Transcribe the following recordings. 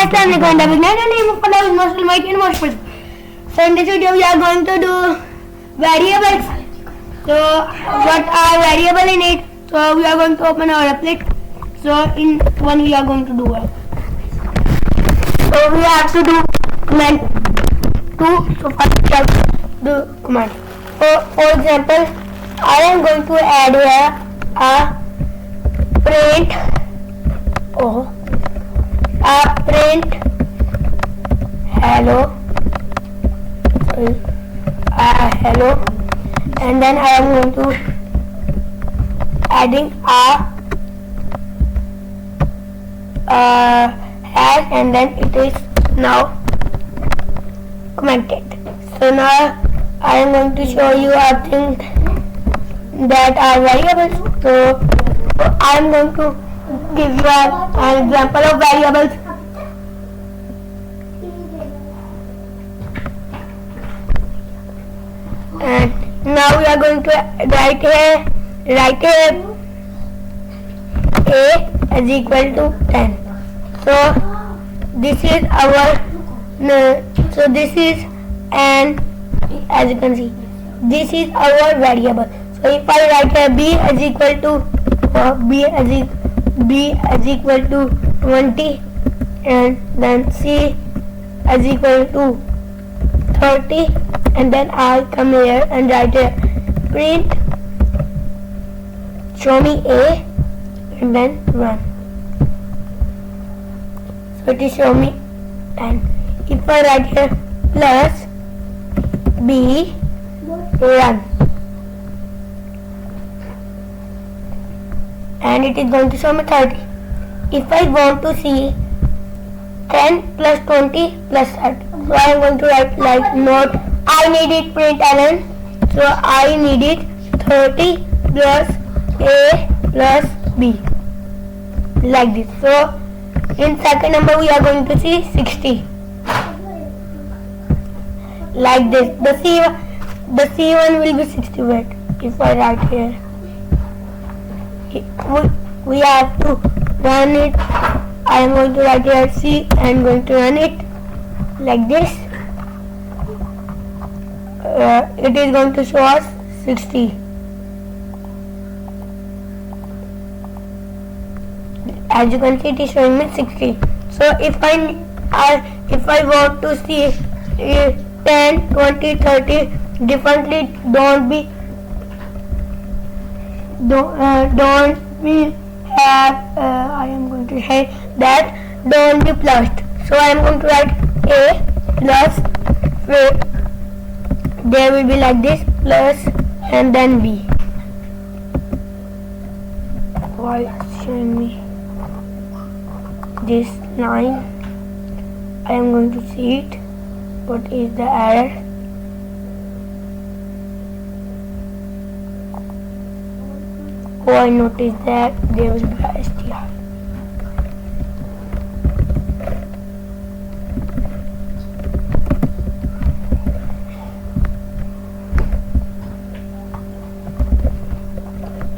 Assalamualaikum warahmatullahi wabarakatuh. So in this video we are going to do variables. So what are variable in it? So we are going to open our applet. So in one we are going to do it. So we have to do command 2. So first we have to do command. For example, I am going to add here a print hello, and then I am going to adding a hash, and then it is now commented. So now I am going to show you a thing that are variables. So I am going to give you an example of variables. And now we are going to write here a is equal to 10. So this is our and as you can see, this is our variable. So if I write here b is equal to 20, and then c is equal to 30, and then I come here and write here print show me a, and then run. So it is show me 10. If I write here plus b run, and it is going to show me 30. If I want to see 10 plus 20 plus 30, so I am going to write like note I needed print ln, so I needed 30 plus a plus b, like this. So in second number we are going to see 60, like this. The C1 will be 60. Wait, if I write here, we have to run it. I am going to write here C and going to run it like this. It is going to show us 60. As you can see, it is showing me 60. So if I want to see 10, 20, 30 differently, don't be I am going to say that don't be plused. So I am going to write a plus, there will be like this, plus and then b. Why it's showing me this line? I am going to see it. What is the error? Oh, I noticed that there will be a str.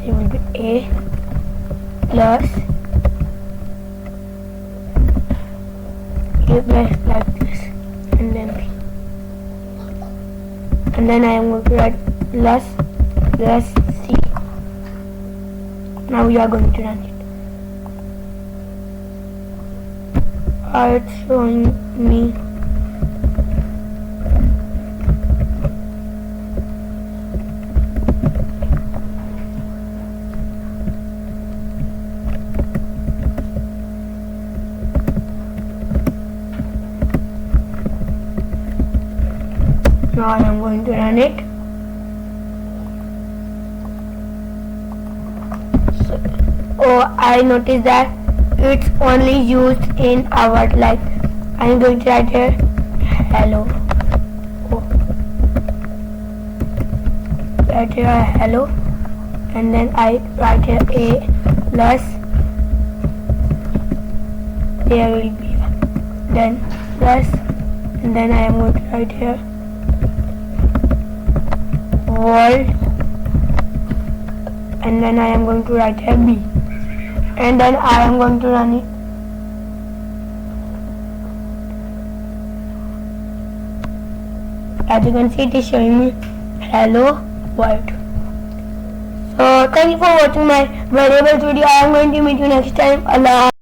There will be a plus like this, and then b, and then I am going to write plus c. Now we are going to run it. It's showing me now I am going to run it. I noticed that it's only used in our like. I am going to write here hello. Write here hello, and then I write here a plus, there will be then plus, and then I am going to write here world, and then I am going to write here b, and then I am going to run it. as you can see it is showing me hello world. So thank you for watching my variables video. I am going to meet you next time. Allah.